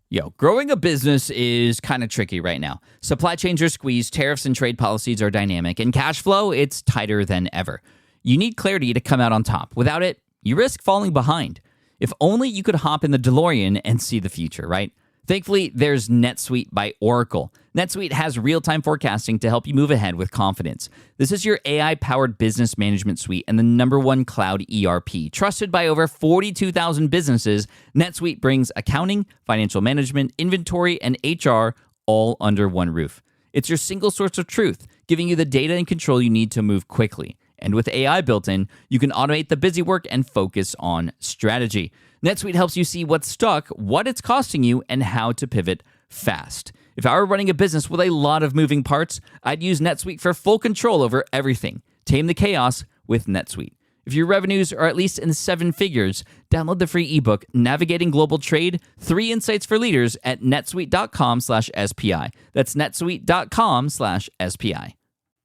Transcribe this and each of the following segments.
Yo, growing a business is kind of tricky right now. Supply chains are squeezed, tariffs and trade policies are dynamic, and cash flow, it's tighter than ever. You need clarity to come out on top. Without it, you risk falling behind. If only you could hop in the DeLorean and see the future, right? Thankfully, there's NetSuite by Oracle. NetSuite has real-time forecasting to help you move ahead with confidence. This is your AI-powered business management suite and the #1 cloud ERP. Trusted by over 42,000 businesses, NetSuite brings accounting, financial management, inventory, and HR all under one roof. It's your single source of truth, giving you the data and control you need to move quickly. And with AI built in, you can automate the busy work and focus on strategy. NetSuite helps you see what's stuck, what it's costing you, and how to pivot fast. If I were running a business with a lot of moving parts, I'd use NetSuite for full control over everything. Tame the chaos with NetSuite. If your revenues are at least in 7 figures, download the free ebook, Navigating Global Trade, 3 Insights for Leaders at netsuite.com/SPI. That's netsuite.com/SPI.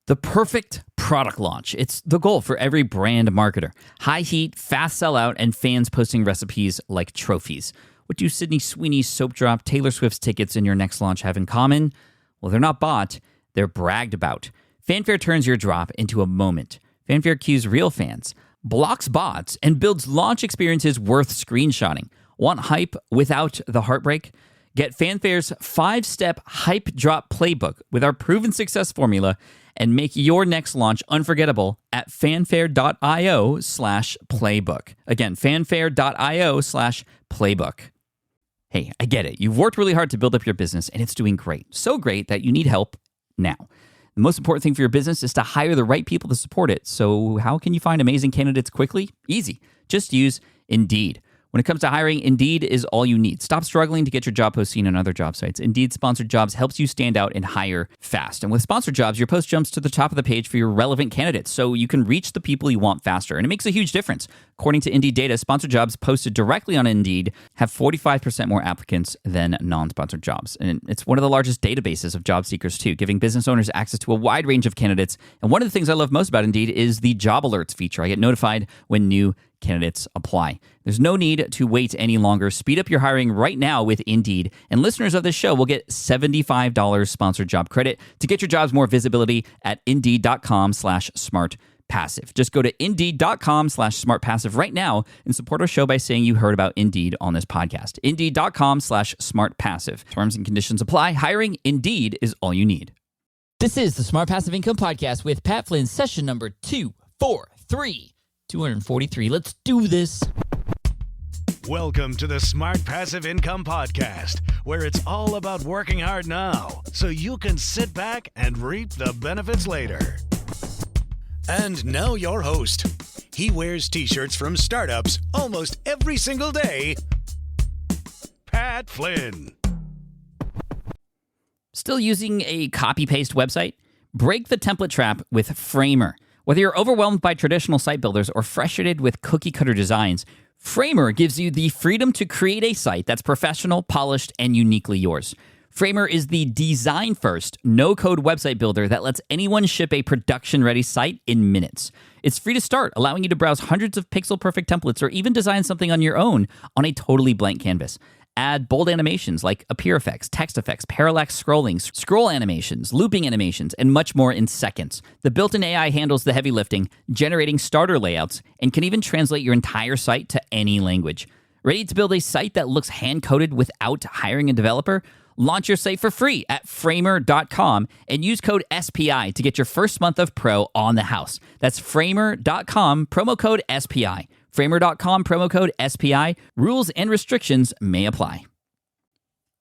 The perfect product launch. It's the goal for every brand marketer. High heat, fast sellout, and fans posting recipes like trophies. What do Sydney Sweeney's soap drop, Taylor Swift's tickets, and your next launch have in common? Well, they're not bought, they're bragged about. Fanfare turns your drop into a moment. Fanfare cues real fans, blocks bots, and builds launch experiences worth screenshotting. Want hype without the heartbreak? Get Fanfare's 5-step hype drop playbook with our proven success formula and make your next launch unforgettable at fanfare.io/playbook. Again, fanfare.io/playbook. Hey, I get it. You've worked really hard to build up your business and it's doing great. So great that you need help now. The most important thing for your business is to hire the right people to support it. So how can you find amazing candidates quickly? Easy. Just use Indeed. When it comes to hiring, Indeed is all you need. Stop struggling to get your job post seen on other job sites. Indeed Sponsored Jobs helps you stand out and hire fast. And with Sponsored Jobs, your post jumps to the top of the page for your relevant candidates, so you can reach the people you want faster. And it makes a huge difference. According to Indeed data, Sponsored Jobs posted directly on Indeed have 45% more applicants than non-sponsored jobs. And it's one of the largest databases of job seekers, too, giving business owners access to a wide range of candidates. And one of the things I love most about Indeed is the job alerts feature. I get notified when new candidates apply. There's no need to wait any longer. Speed up your hiring right now with Indeed. And listeners of this show will get $75 sponsored job credit to get your jobs more visibility at Indeed.com/smartpassive. Just go to Indeed.com/smartpassive right now and support our show by saying you heard about Indeed on this podcast. Indeed.com/smartpassive. Terms and conditions apply. Hiring Indeed is all you need. This is the Smart Passive Income Podcast with Pat Flynn, session number 243. Let's do this. Welcome to the Smart Passive Income Podcast, where it's all about working hard now so you can sit back and reap the benefits later. And now your host. He wears t-shirts from startups almost every single day, Pat Flynn. Still using a copy-paste website? Break the template trap with Framer. Whether you're overwhelmed by traditional site builders or frustrated with cookie-cutter designs, Framer gives you the freedom to create a site that's professional, polished, and uniquely yours. Framer is the design-first, no-code website builder that lets anyone ship a production-ready site in minutes. It's free to start, allowing you to browse hundreds of pixel-perfect templates or even design something on your own on a totally blank canvas. Add bold animations like appear effects, text effects, parallax scrolling, scroll animations, looping animations, and much more in seconds. The built-in AI handles the heavy lifting, generating starter layouts, and can even translate your entire site to any language. Ready to build a site that looks hand-coded without hiring a developer? Launch your site for free at framer.com and use code SPI to get your first month of pro on the house. That's framer.com, promo code SPI. Framer.com, promo code SPI. Rules and restrictions may apply.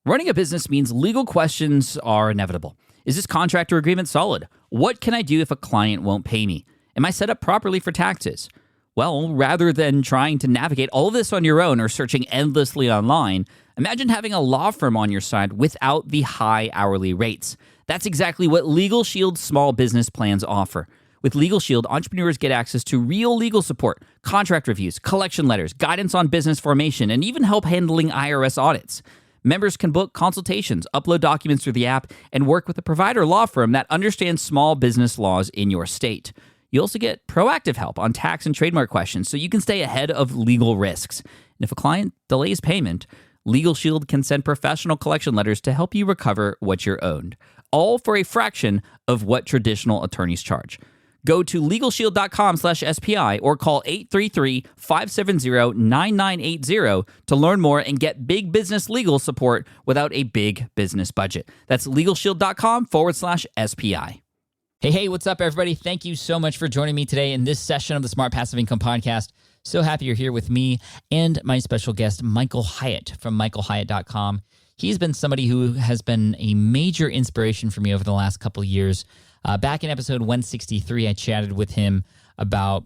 Running a business means legal questions are inevitable. Is this contract or agreement solid? What can I do if a client won't pay me? Am I set up properly for taxes? Well, rather than trying to navigate all of this on your own or searching endlessly online, imagine having a law firm on your side without the high hourly rates. That's exactly what Legal Shield's small business plans offer. With Legal Shield, entrepreneurs get access to real legal support, contract reviews, collection letters, guidance on business formation, and even help handling IRS audits. Members can book consultations, upload documents through the app, and work with a provider law firm that understands small business laws in your state. You also get proactive help on tax and trademark questions so you can stay ahead of legal risks. And if a client delays payment, Legal Shield can send professional collection letters to help you recover what you're owed, all for a fraction of what traditional attorneys charge. Go to LegalShield.com/SPI or call 833-570-9980 to learn more and get big business legal support without a big business budget. That's LegalShield.com/SPI. Hey, what's up, everybody? Thank you so much for joining me today in this session of the Smart Passive Income Podcast. So happy you're here with me and my special guest, Michael Hyatt from MichaelHyatt.com. He's been somebody who has been a major inspiration for me over the last couple of years. Back in episode 163, I chatted with him about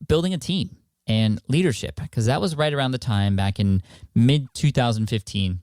building a team and leadership, because that was right around the time back in mid-2015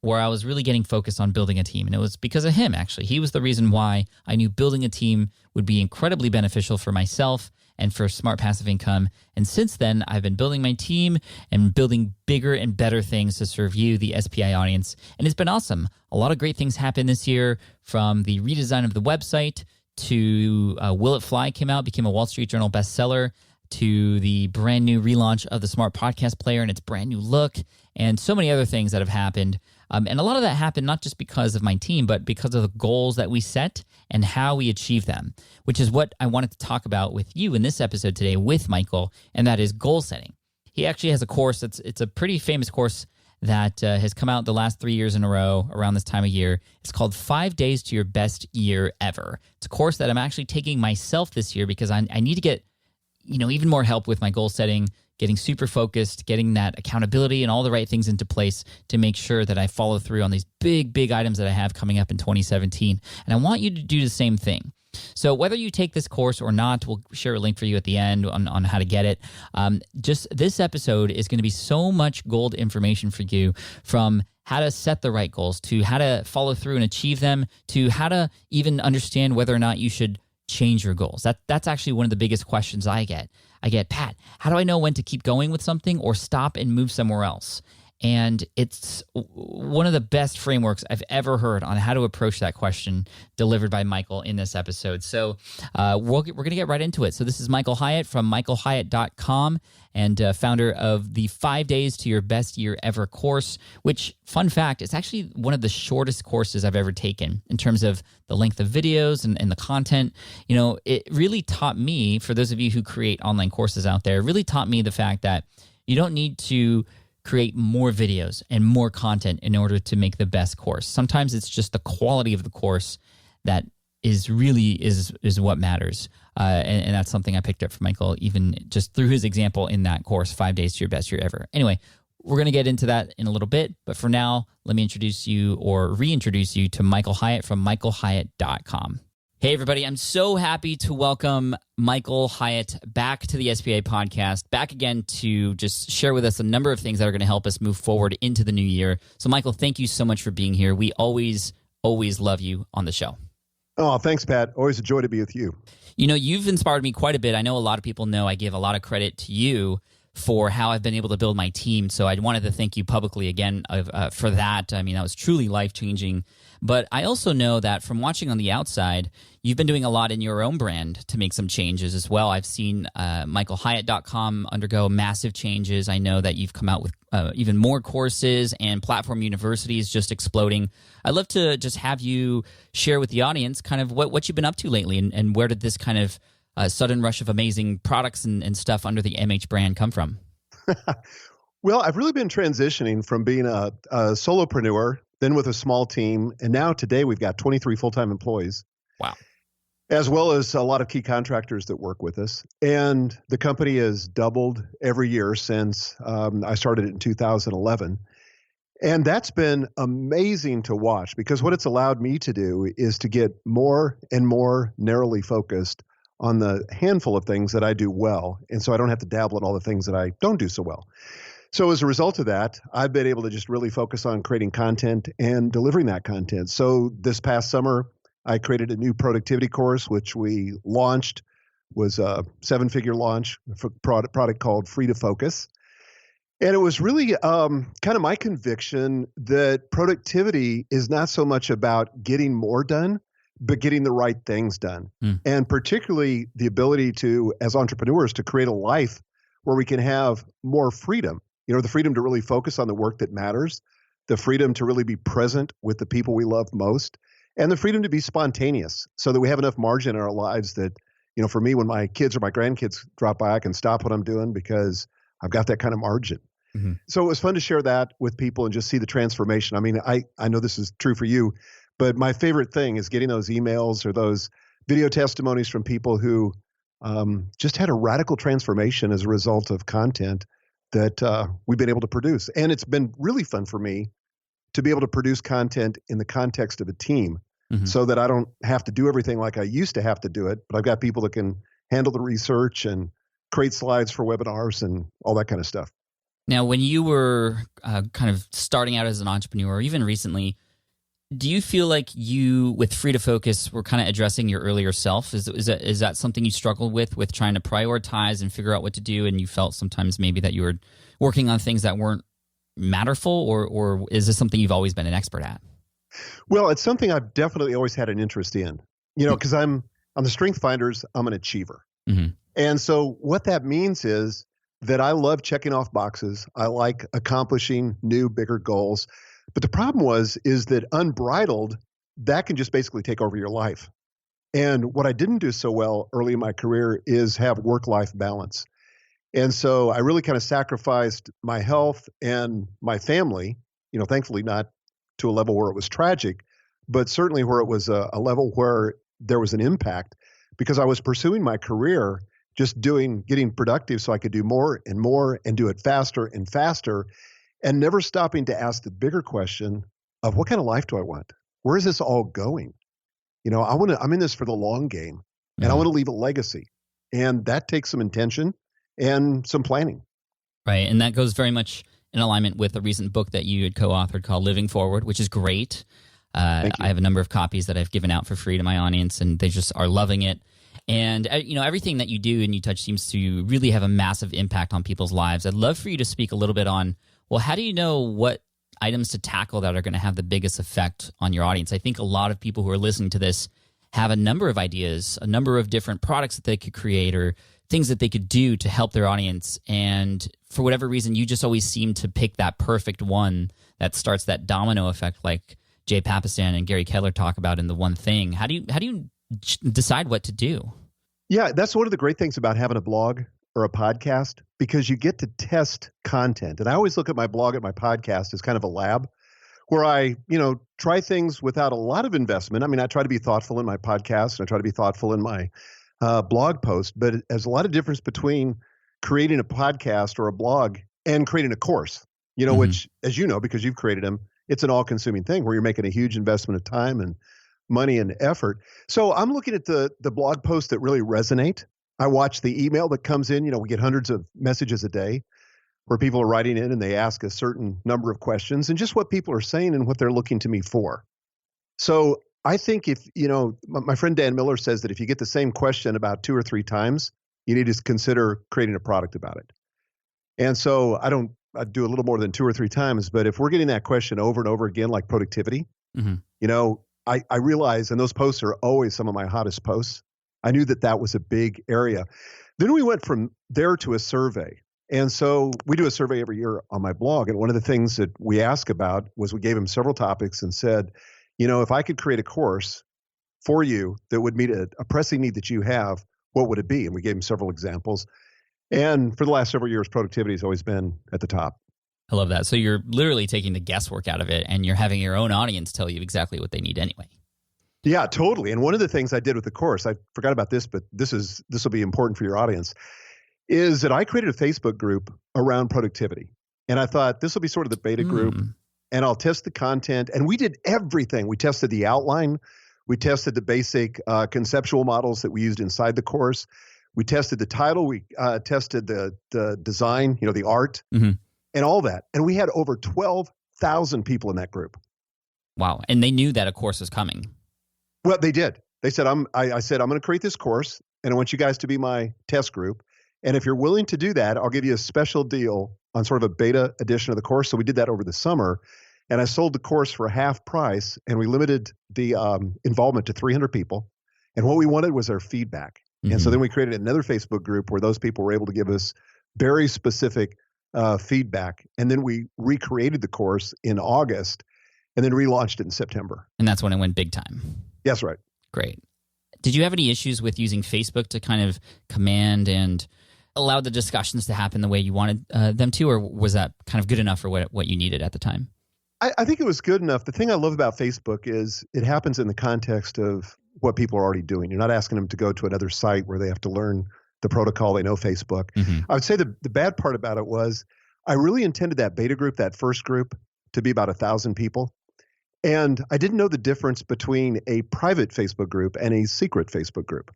where I was really getting focused on building a team. And it was because of him, actually. He was the reason why I knew building a team would be incredibly beneficial for myself and for Smart Passive Income. And since then, I've been building my team and building bigger and better things to serve you, the SPI audience. And it's been awesome. A lot of great things happened this year, from the redesign of the website to Will It Fly came out, became a Wall Street Journal bestseller, to the brand new relaunch of the Smart Podcast Player and its brand new look, and so many other things that have happened. And a lot of that happened not just because of my team, but because of the goals that we set and how we achieve them, which is what I wanted to talk about with you in this episode today with Michael, and that is goal setting. He actually has a course it's a pretty famous course that has come out the last 3 years in a row around this time of year. It's called 5 Days to Your Best Year Ever. It's a course that I'm actually taking myself this year because I need to get even more help with my goal setting, getting super focused, getting that accountability and all the right things into place to make sure that I follow through on these big items that I have coming up in 2017. And I want you to do the same thing. So whether you take this course or not, we'll share a link for you at the end on how to get it. Just this episode is going to be so much gold information for you, from how to set the right goals to how to follow through and achieve them, to how to even understand whether or not you should change your goals. That's actually one of the biggest questions I get. Pat, how do I know when to keep going with something or stop and move somewhere else? And it's one of the best frameworks I've ever heard on how to approach that question, delivered by Michael in this episode. So we're going to get right into it. So this is Michael Hyatt from MichaelHyatt.com and founder of the 5 Days to Your Best Year Ever course, which, fun fact, is actually one of the shortest courses I've ever taken in terms of the length of videos and the content. It really taught me, for those of you who create online courses out there, really taught me the fact that you don't need to create more videos and more content in order to make the best course. Sometimes it's just the quality of the course that is what matters. And that's something I picked up from Michael, even just through his example in that course, 5 Days to Your Best Year Ever. Anyway, we're going to get into that in a little bit. But for now, let me introduce you or reintroduce you to Michael Hyatt from MichaelHyatt.com. Hey, everybody. I'm so happy to welcome Michael Hyatt back to the SPA podcast, back again to just share with us a number of things that are going to help us move forward into the new year. So, Michael, thank you so much for being here. We always love you on the show. Oh, thanks, Pat. Always a joy to be with you. You've inspired me quite a bit. I know a lot of people know I give a lot of credit to you for how I've been able to build my team. So I wanted to thank you publicly again for that. I mean, that was truly life-changing. But I also know that from watching on the outside, you've been doing a lot in your own brand to make some changes as well. I've seen MichaelHyatt.com undergo massive changes. I know that you've come out with even more courses, and Platform University is just exploding. I'd love to just have you share with the audience kind of what you've been up to lately, and where did this kind of sudden rush of amazing products and stuff under the MH brand come from? Well, I've really been transitioning from being a solopreneur, then with a small team, and now today we've got 23 full-time employees. Wow. As well as a lot of key contractors that work with us. And the company has doubled every year since I started it in 2011. And that's been amazing to watch, because what it's allowed me to do is to get more and more narrowly focused on the handful of things that I do well. And so I don't have to dabble in all the things that I don't do so well. So as a result of that, I've been able to just really focus on creating content and delivering that content. So this past summer, I created a new productivity course, which we launched, was a 7-figure launch for a product called Free to Focus. And it was really kind of my conviction that productivity is not so much about getting more done, but getting the right things done. And particularly the ability to, as entrepreneurs, to create a life where we can have more freedom. the freedom to really focus on the work that matters, the freedom to really be present with the people we love most, and the freedom to be spontaneous so that we have enough margin in our lives that, for me, when my kids or my grandkids drop by, I can stop what I'm doing because I've got that kind of margin. Mm-hmm. So it was fun to share that with people and just see the transformation. I mean, I know this is true for you, but my favorite thing is getting those emails or those video testimonies from people who just had a radical transformation as a result of content that we've been able to produce. And it's been really fun for me to be able to produce content in the context of a team so that I don't have to do everything like I used to have to do it, but I've got people that can handle the research and create slides for webinars and all that kind of stuff. Now, when you were kind of starting out as an entrepreneur, or even recently, do you feel like you, with Free to Focus, were kind of addressing your earlier self? Is that something you struggled with trying to prioritize and figure out what to do, and you felt sometimes maybe that you were working on things that weren't matterful, or is this something you've always been an expert at? Well, it's something I've definitely always had an interest in, because I'm on the Strength Finders, I'm an achiever. Mm-hmm. And so what that means is that I love checking off boxes. I like accomplishing new, bigger goals. But the problem is that unbridled, that can just basically take over your life. And what I didn't do so well early in my career is have work-life balance. And so I really kind of sacrificed my health and my family, thankfully not to a level where it was tragic, but certainly where it was a level where there was an impact, because I was pursuing my career, just getting productive so I could do more and more and do it faster and faster, and never stopping to ask the bigger question of what kind of life do I want? Where is this all going? I'm in this for the long game, and I want to leave a legacy. And that takes some intention and some planning. Right. And that goes very much in alignment with a recent book that you had co-authored called Living Forward, which is great. I have a number of copies that I've given out for free to my audience, and they just are loving it. And, everything that you do and you touch seems to really have a massive impact on people's lives. I'd love for you to speak a little bit on, well, how do you know what items to tackle that are going to have the biggest effect on your audience? I think a lot of people who are listening to this have a number of ideas, a number of different products that they could create or things that they could do to help their audience. And for whatever reason, you just always seem to pick that perfect one that starts that domino effect like Jay Papasan and Gary Keller talk about in The One Thing. How do you decide what to do? Yeah, that's one of the great things about having a blog or a podcast, because you get to test content. And I always look at my blog and my podcast as kind of a lab where I, try things without a lot of investment. I mean, I try to be thoughtful in my podcast and I try to be thoughtful in my blog post, but there's a lot of difference between creating a podcast or a blog and creating a course, which, as you know, because you've created them, it's an all-consuming thing where you're making a huge investment of time and money and effort. So I'm looking at the blog posts that really resonate. I watch the email that comes in. We get hundreds of messages a day where people are writing in and they ask a certain number of questions and just what people are saying and what they're looking to me for. So I think if, my friend Dan Miller says that if you get the same question about 2 or 3 times, you need to consider creating a product about it. And so I do a little more than 2 or 3 times, but if we're getting that question over and over again, like productivity, I realize, and those posts are always some of my hottest posts. I knew that was a big area. Then we went from there to a survey. And so we do a survey every year on my blog. And one of the things that we ask about was we gave them several topics and said, if I could create a course for you that would meet a pressing need that you have, what would it be? And we gave them several examples. And for the last several years, productivity has always been at the top. I love that. So you're literally taking the guesswork out of it and you're having your own audience tell you exactly what they need anyway. Yeah, totally. And one of the things I did with the course, I forgot about this, but this will be important for your audience, is that I created a Facebook group around productivity. And I thought this will be sort of the beta group, and I'll test the content. And we did everything. We tested the outline. We tested the basic conceptual models that we used inside the course. We tested the title. We tested the design, the art, and all that. And we had over 12,000 people in that group. Wow. And they knew that a course was coming. Well, they did. They said, I said, I'm going to create this course, and I want you guys to be my test group. And if you're willing to do that, I'll give you a special deal on sort of a beta edition of the course. So we did that over the summer. And I sold the course for half price, and we limited the involvement to 300 people. And what we wanted was their feedback. And so then we created another Facebook group where those people were able to give us very specific feedback. And then we recreated the course in August and then relaunched it in September. And that's when it went big time. Yes, right. Great. Did you have any issues with using Facebook to kind of command and allow the discussions to happen the way you wanted them to, or was that kind of good enough for what you needed at the time? I think it was good enough. The thing I love about Facebook is it happens in the context of what people are already doing. You're not asking them to go to another site where they have to learn the protocol. They know Facebook. Mm-hmm. I would say the bad part about it was I really intended that beta group, that first group, to be about 1,000 people. And I didn't know the difference between a private Facebook group and a secret Facebook group.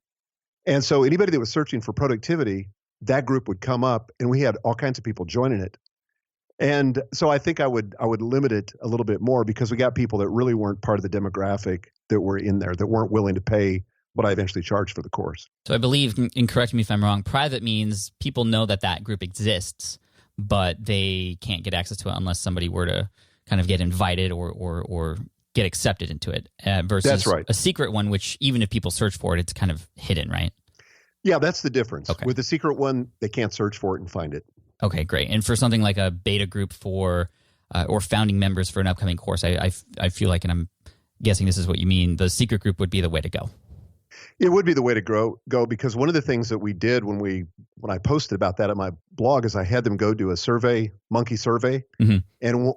And so anybody that was searching for productivity, that group would come up, and we had all kinds of people joining it. And so I think I would limit it a little bit more because we got people that really weren't part of the demographic that were in there, that weren't willing to pay what I eventually charged for the course. So I believe, and correct me if I'm wrong, private means people know that group exists, but they can't get access to it unless somebody were to kind of get invited or get accepted into it. Versus That's right. A secret one, which even if people search for it, it's kind of hidden, right? Yeah, that's the difference. Okay. With the secret one, they can't search for it and find it. Okay, great. And for something like a beta group for or founding members for an upcoming course, I feel like, and I'm guessing this is what you mean, the secret group would be the way to go. It would be the way to go because one of the things that we did when I posted about that at my blog is I had them go do a survey, monkey survey. Mm-hmm.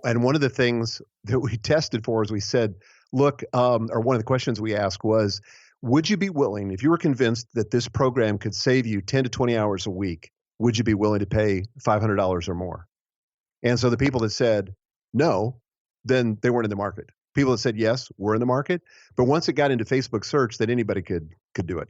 And one of the things that we tested for is we said, look, or one of the questions we asked was, would you be willing, if you were convinced that this program could save you 10 to 20 hours a week, would you be willing to pay $500 or more? And so the people that said no, then they weren't in the market. People that said yes were in the market. But once it got into Facebook search, then anybody could do it.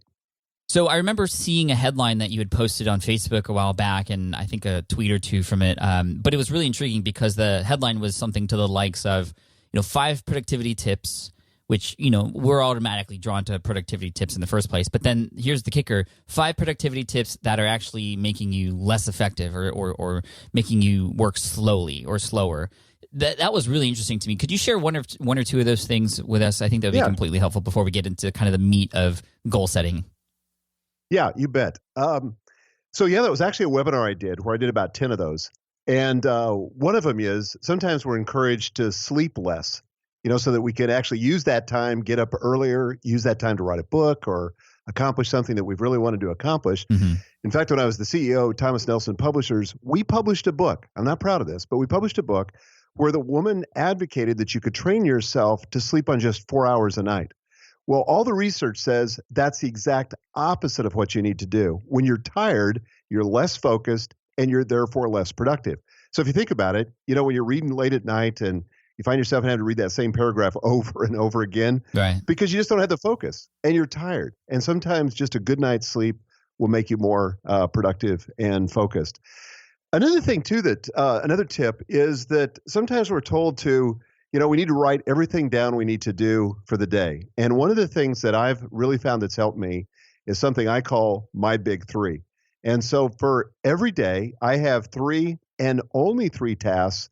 So I remember seeing a headline that you had posted on Facebook a while back, and I think a tweet or two from it. But it was really intriguing because the headline was something to the likes of, 5 productivity tips, which, we're automatically drawn to productivity tips in the first place. But then here's the kicker: 5 productivity tips that are actually making you less effective or making you work slowly or slower. That was really interesting to me. Could you share one or two of those things with us? I think that would be completely helpful before we get into kind of the meat of goal setting. Yeah, you bet. That was actually a webinar I did where I did about 10 of those. And one of them is sometimes we're encouraged to sleep less, so that we can actually use that time, get up earlier, use that time to write a book or accomplish something that we've really wanted to accomplish. Mm-hmm. In fact, when I was the CEO of Thomas Nelson Publishers, we published a book. I'm not proud of this, but we published a book where the woman advocated that you could train yourself to sleep on just 4 hours a night. Well, all the research says that's the exact opposite of what you need to do. When you're tired, you're less focused and you're therefore less productive. So if you think about it, when you're reading late at night and you find yourself having to read that same paragraph over and over again, right? Because you just don't have the focus and you're tired. And sometimes just a good night's sleep will make you more productive and focused. Another thing too another tip is that sometimes we're told to, we need to write everything down we need to do for the day. And one of the things that I've really found that's helped me is something I call my big 3. And so for every day, I have 3 and only 3 tasks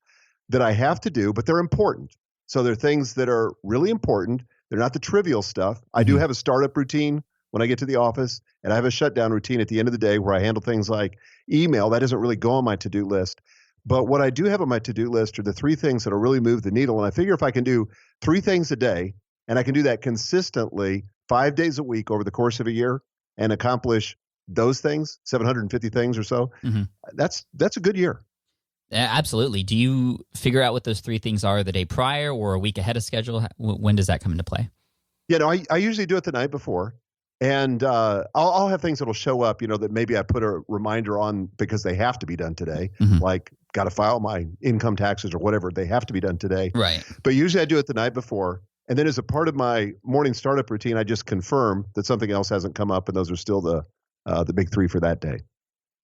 that I have to do, but they're important. So they're things that are really important. They're not the trivial stuff. I do have a startup routine when I get to the office, and I have a shutdown routine at the end of the day where I handle things like email. That doesn't really go on my to-do list. But what I do have on my to-do list are the 3 things that'll really move the needle. And I figure if I can do 3 things a day, and I can do that consistently 5 days a week over the course of a year and accomplish those things, 750 things or so, that's a good year. Absolutely. Do you figure out what those 3 things are the day prior or a week ahead of schedule? When does that come into play? I usually do it the night before. And I'll have things that'll show up, that maybe I put a reminder on because they have to be done today, like got to file my income taxes or whatever. They have to be done today. Right. But usually I do it the night before. And then as a part of my morning startup routine, I just confirm that something else hasn't come up. And those are still the big 3 for that day.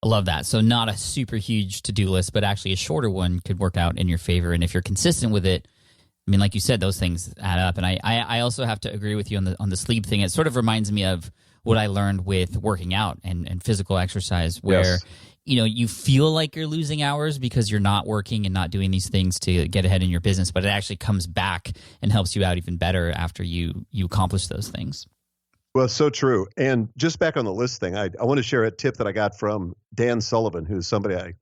I love that. So not a super huge to-do list, but actually a shorter one could work out in your favor. And if you're consistent with it, I mean, like you said, those things add up. And I also have to agree with you on the sleep thing. It sort of reminds me of what I learned with working out and physical exercise where, you feel like you're losing hours because you're not working and not doing these things to get ahead in your business, but it actually comes back and helps you out even better after you accomplish those things. Well, so true. And just back on the list thing, I want to share a tip that I got from Dan Sullivan, who's somebody I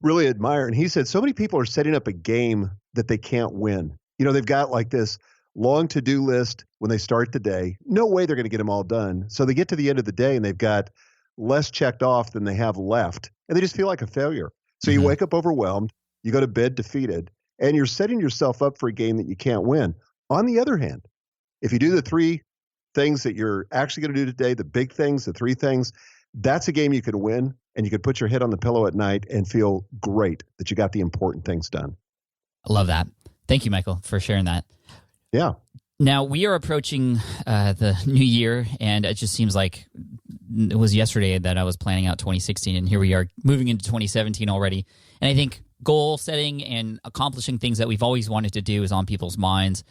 really admire. And he said, so many people are setting up a game that they can't win. They've got like this long to-do list when they start the day. No way they're going to get them all done. So they get to the end of the day and they've got less checked off than they have left. And they just feel like a failure. So you wake up overwhelmed, you go to bed defeated, and you're setting yourself up for a game that you can't win. On the other hand, if you do the 3 things that you're actually going to do today, the big things, the 3 things, that's a game you can win, and you can put your head on the pillow at night and feel great that you got the important things done. I love that. Thank you, Michael, for sharing that. Yeah. Now, we are approaching the new year, and it just seems like it was yesterday that I was planning out 2016, and here we are moving into 2017 already. And I think goal setting and accomplishing things that we've always wanted to do is on people's minds.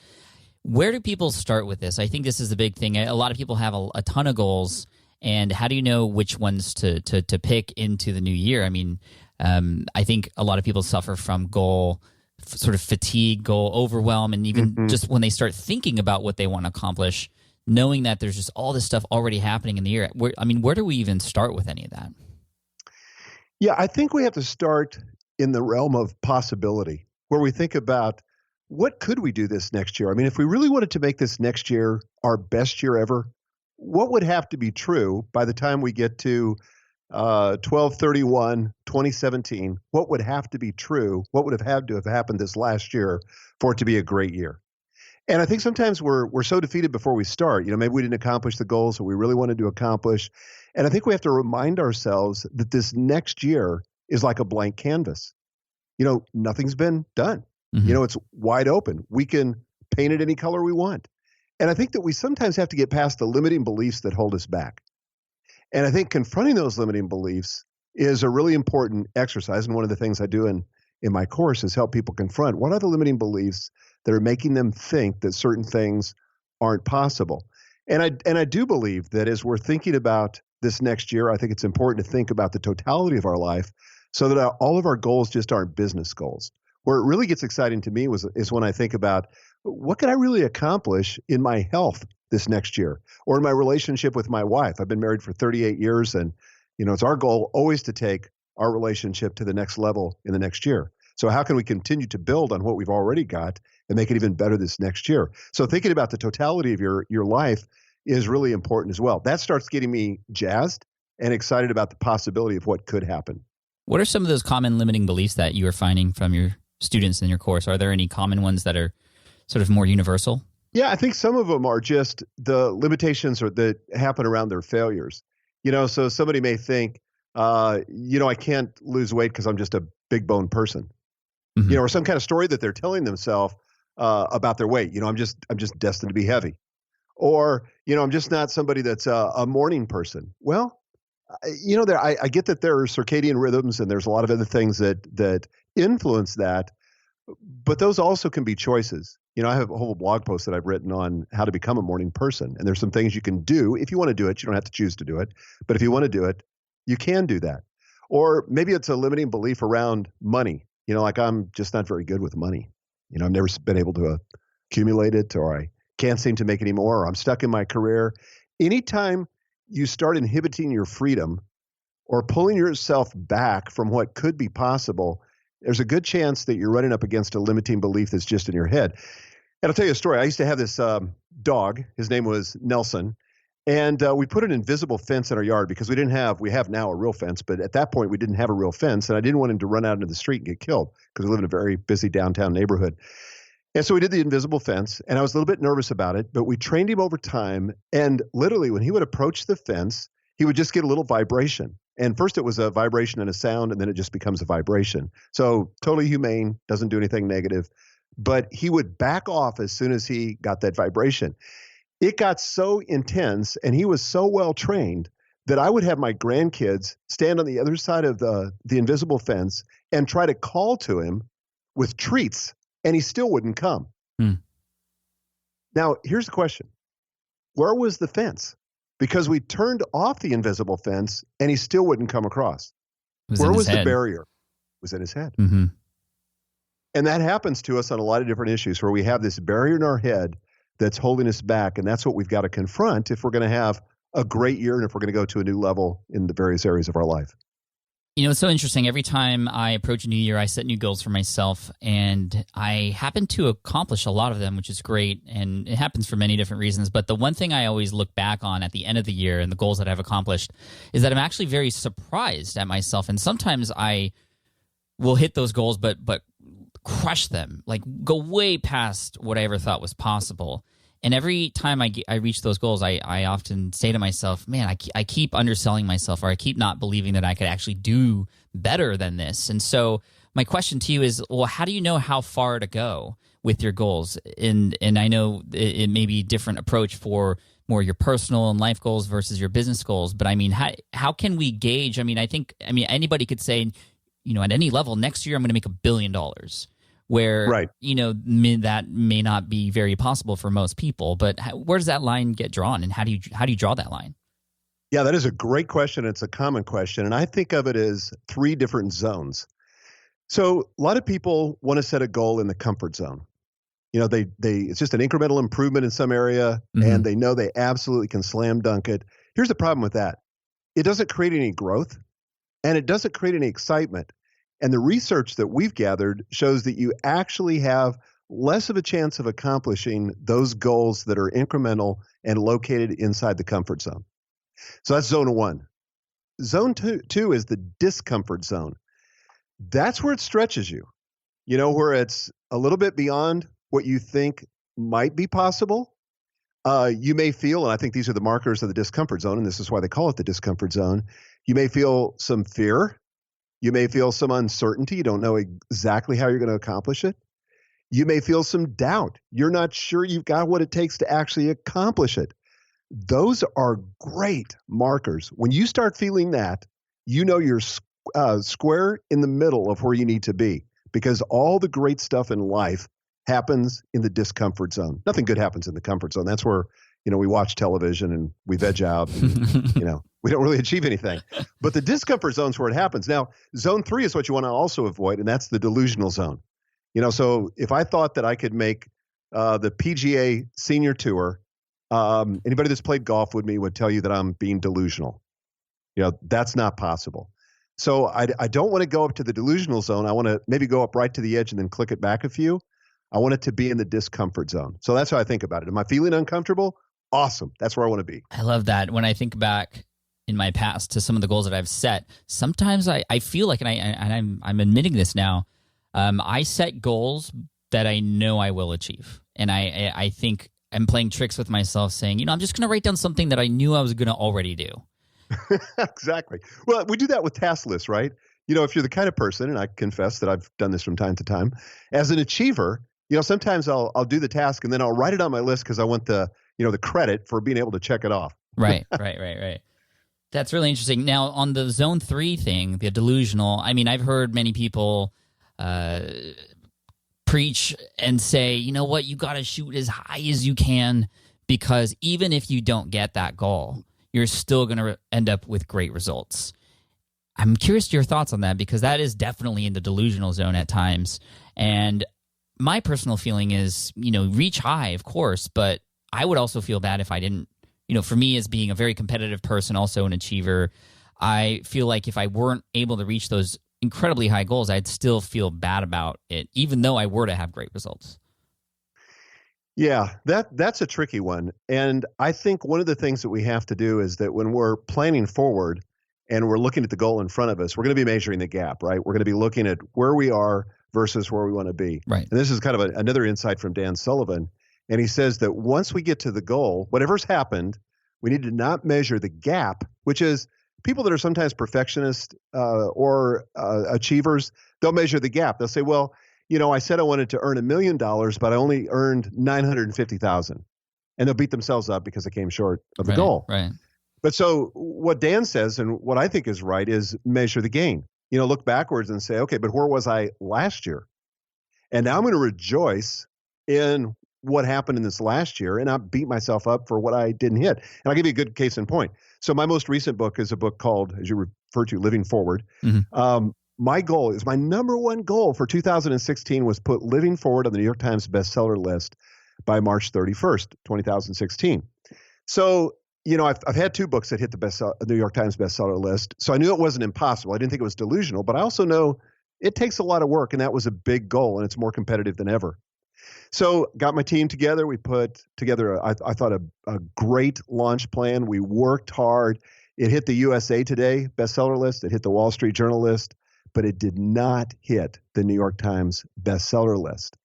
Where do people start with this? I think this is the big thing. A lot of people have a ton of goals, and how do you know which ones to pick into the new year? I mean, I think a lot of people suffer from goal sort of fatigue, goal overwhelm, and even just when they start thinking about what they want to accomplish, knowing that there's just all this stuff already happening in the year. Where do we even start with any of that? Yeah, I think we have to start in the realm of possibility, where we think about what could we do this next year? I mean, if we really wanted to make this next year our best year ever, what would have to be true by the time we get to 12/31/2017? What would have to be true? What would have had to have happened this last year for it to be a great year? And I think sometimes we're so defeated before we start. Maybe we didn't accomplish the goals that we really wanted to accomplish. And I think we have to remind ourselves that this next year is like a blank canvas. Nothing's been done. It's wide open. We can paint it any color we want. And I think that we sometimes have to get past the limiting beliefs that hold us back. And I think confronting those limiting beliefs is a really important exercise. And one of the things I do in my course is help people confront what are the limiting beliefs that are making them think that certain things aren't possible. And I do believe that as we're thinking about this next year, I think it's important to think about the totality of our life so that all of our goals just aren't business goals. Where it really gets exciting to me is when I think about what can I really accomplish in my health this next year or in my relationship with my wife. I've been married for 38 years and it's our goal always to take our relationship to the next level in the next year. So how can we continue to build on what we've already got and make it even better this next year? So thinking about the totality of your life is really important as well. That starts getting me jazzed and excited about the possibility of what could happen. What are some of those common limiting beliefs that you are finding from your students in your course? Are there any common ones that are sort of more universal? Yeah, I think some of them are just the limitations that happen around their failures. So somebody may think, I can't lose weight because I'm just a big bone person, or some kind of story that they're telling themselves about their weight. I'm just destined to be heavy, or I'm just not somebody that's a morning person. Well, I get that there are circadian rhythms and there's a lot of other things that influence that, but those also can be choices. I have a whole blog post that I've written on how to become a morning person, and there's some things you can do if you want to do it. You don't have to choose to do it, but if you want to do it, you can do that. Or maybe it's a limiting belief around money. Like I'm just not very good with money. I've never been able to accumulate it, or I can't seem to make any more, or I'm stuck in my career. Anytime you start inhibiting your freedom or pulling yourself back from what could be possible, there's a good chance that you're running up against a limiting belief that's just in your head. And I'll tell you a story. I used to have this dog. His name was Nelson. And we put an invisible fence in our yard because we have now a real fence, but at that point we didn't have a real fence. And I didn't want him to run out into the street and get killed because we live in a very busy downtown neighborhood. And so we did the invisible fence, and I was a little bit nervous about it, but we trained him over time. And literally when he would approach the fence, he would just get a little vibration. And first it was a vibration and a sound, and then it just becomes a vibration. So totally humane, doesn't do anything negative, but he would back off as soon as he got that vibration. It got so intense, and he was so well trained that I would have my grandkids stand on the other side of the invisible fence and try to call to him with treats, and he still wouldn't come. Now, here's the question. Where was the fence? Because we turned off the invisible fence and he still wouldn't come across. Where was the barrier? It was in his head. Mm-hmm. And that happens to us on a lot of different issues where we have this barrier in our head that's holding us back. And that's what we've got to confront if we're going to have a great year and if we're going to go to a new level in the various areas of our life. It's so interesting. Every time I approach a new year, I set new goals for myself, and I happen to accomplish a lot of them, which is great. And it happens for many different reasons. But the one thing I always look back on at the end of the year and the goals that I've accomplished is that I'm actually very surprised at myself. And sometimes I will hit those goals, but crush them, like go way past what I ever thought was possible. And every time I reach those goals, I often say to myself, man, I keep underselling myself, or I keep not believing that I could actually do better than this. And so my question to you is, well, how do you know how far to go with your goals? And I know it may be a different approach for more your personal and life goals versus your business goals. But I mean, how can we gauge? I mean, anybody could say, at any level, next year I'm going to make $1 billion. Where, right. That may not be very possible for most people, but where does that line get drawn, and how do you draw that line? Yeah, that is a great question. It's a common question, and I think of it as 3 different zones. So a lot of people want to set a goal in the comfort zone. They it's just an incremental improvement in some area, and they know they absolutely can slam dunk it. Here's the problem with that. It doesn't create any growth, and it doesn't create any excitement. And the research that we've gathered shows that you actually have less of a chance of accomplishing those goals that are incremental and located inside the comfort zone. So that's zone 1. Zone two is the discomfort zone. That's where it stretches you, where it's a little bit beyond what you think might be possible. You may feel, and I think these are the markers of the discomfort zone, and this is why they call it the discomfort zone. You may feel some fear. You may feel some uncertainty. You don't know exactly how you're going to accomplish it. You may feel some doubt. You're not sure you've got what it takes to actually accomplish it. Those are great markers. When you start feeling that, you're square in the middle of where you need to be, because all the great stuff in life happens in the discomfort zone. Nothing good happens in the comfort zone. That's where, we watch television and we veg out and, we don't really achieve anything. But the discomfort zone is where it happens. Now, zone 3 is what you want to also avoid, and that's the delusional zone. So if I thought that I could make the PGA Senior Tour, anybody that's played golf with me would tell you that I'm being delusional. That's not possible. So I don't want to go up to the delusional zone. I want to maybe go up right to the edge and then click it back a few. I want it to be in the discomfort zone. So that's how I think about it. Am I feeling uncomfortable? Awesome. That's where I want to be. I love that. When I think back in my past to some of the goals that I've set, sometimes I feel like, and I'm admitting this now, I set goals that I know I will achieve. And I think I'm playing tricks with myself saying, I'm just going to write down something that I knew I was going to already do. Exactly. Well, we do that with task lists, right? If you're the kind of person, and I confess that I've done this from time to time, as an achiever, sometimes I'll do the task and then I'll write it on my list because I want the credit for being able to check it off. Right. That's really interesting. Now, on the zone 3 thing, the delusional, I've heard many people preach and say, you know what, you got to shoot as high as you can, because even if you don't get that goal, you're still going to end up with great results. I'm curious to your thoughts on that, because that is definitely in the delusional zone at times. And my personal feeling is, reach high, of course, but I would also feel bad if I didn't. For me, as being a very competitive person, also an achiever, I feel like if I weren't able to reach those incredibly high goals, I'd still feel bad about it, even though I were to have great results. Yeah, that's a tricky one. And I think one of the things that we have to do is that when we're planning forward and we're looking at the goal in front of us, we're going to be measuring the gap, right? We're going to be looking at where we are versus where we want to be. Right. And this is kind of another insight from Dan Sullivan. And he says that once we get to the goal, whatever's happened, we need to not measure the gap, which is people that are sometimes perfectionists or achievers, they'll measure the gap. They'll say, well, I said I wanted to earn $1 million, but I only earned $950,000. And they'll beat themselves up because they came short of the goal. Right. But so what Dan says, and what I think is right, is measure the gain. Look backwards and say, okay, but where was I last year? And now I'm going to rejoice in what happened in this last year and not beat myself up for what I didn't hit. And I'll give you a good case in point. So my most recent book is a book called, as you refer to, Living Forward. Mm-hmm. My goal is, my number one goal for 2016 was put Living Forward on the New York Times bestseller list by March 31st, 2016. So I've had two books that hit the New York Times bestseller list, so I knew it wasn't impossible. I didn't think it was delusional, but I also know it takes a lot of work, and that was a big goal, and it's more competitive than ever. So got my team together. We put together, I thought, a great launch plan. We worked hard. It hit the USA Today bestseller list. It hit the Wall Street Journal list, but it did not hit the New York Times bestseller list.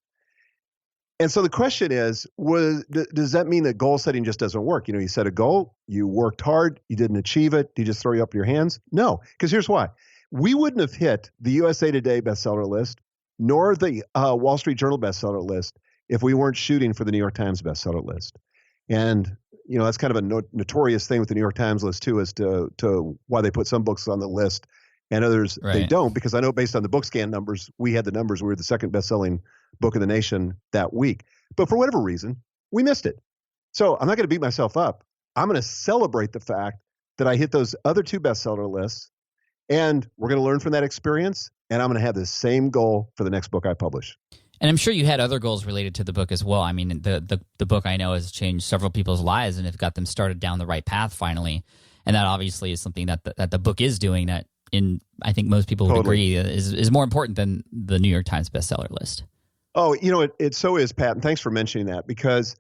And so the question is, does that mean that goal setting just doesn't work? You set a goal, you worked hard, you didn't achieve it, do you just throw up your hands? No, because here's why. We wouldn't have hit the USA Today bestseller list, nor the Wall Street Journal bestseller list if we weren't shooting for the New York Times bestseller list. And, that's kind of a notorious thing with the New York Times list too, as to why they put some books on the list and others they don't, because I know based on the BookScan numbers, we had the numbers. We were the second best-selling book in the nation that week. But for whatever reason, we missed it. So I'm not going to beat myself up. I'm going to celebrate the fact that I hit those other two bestseller lists, and we're going to learn from that experience, and I'm going to have the same goal for the next book I publish. And I'm sure you had other goals related to the book as well. I mean, the book I know has changed several people's lives and have got them started down the right path finally. And that obviously is something that the book is doing that I think most people would agree is more important than the New York Times bestseller list. Oh, it so is, Pat, and thanks for mentioning that, because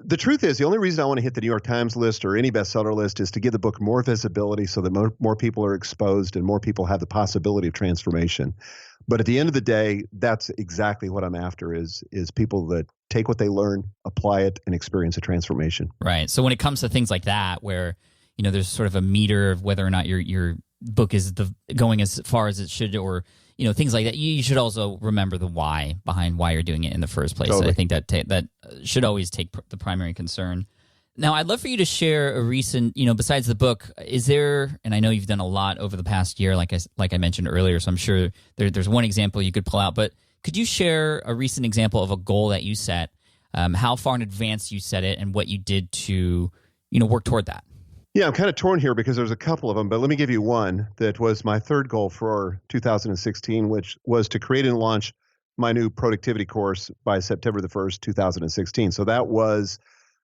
the truth is the only reason I want to hit the New York Times list or any bestseller list is to give the book more visibility so that more people are exposed and more people have the possibility of transformation. But at the end of the day, that's exactly what I'm after is people that take what they learn, apply it, and experience a transformation. Right. So when it comes to things like that, where there's sort of a meter of whether or not your book is going as far as it should, or things like that, you should also remember the why behind why you're doing it in the first place. Totally. I think that should always take the primary concern. Now, I'd love for you to share a recent, besides the book, is there, and I know you've done a lot over the past year, like I mentioned earlier, so I'm sure there's one example you could pull out, but could you share a recent example of a goal that you set, how far in advance you set it, and what you did to, work toward that? Yeah, I'm kind of torn here because there's a couple of them, but let me give you one that was my third goal for 2016, which was to create and launch my new productivity course by September the 1st, 2016. So that was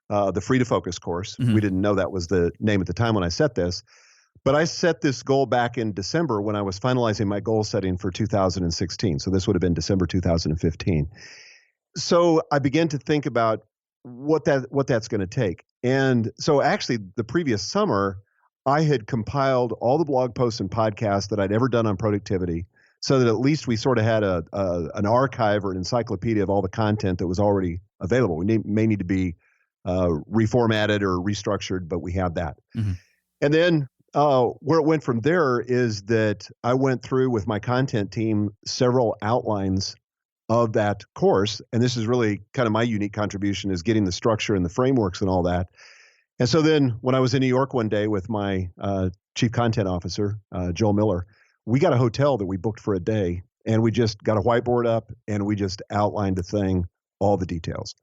the Free to Focus course. Mm-hmm. We didn't know that was the name at the time when I set this, but I set this goal back in December when I was finalizing my goal setting for 2016. So this would have been December 2015. So I began to think about what that's going to take. And so actually the previous summer, I had compiled all the blog posts and podcasts that I'd ever done on productivity so that at least we sort of had an archive or an encyclopedia of all the content that was already available. We may need to be reformatted or restructured, but we have that. Mm-hmm. And then where it went from there is that I went through with my content team several outlines of that course. And this is really kind of my unique contribution, is getting the structure and the frameworks and all that. And so then when I was in New York one day with my chief content officer, Joel Miller, we got a hotel that we booked for a day, and we just got a whiteboard up and we just outlined the thing, all the details.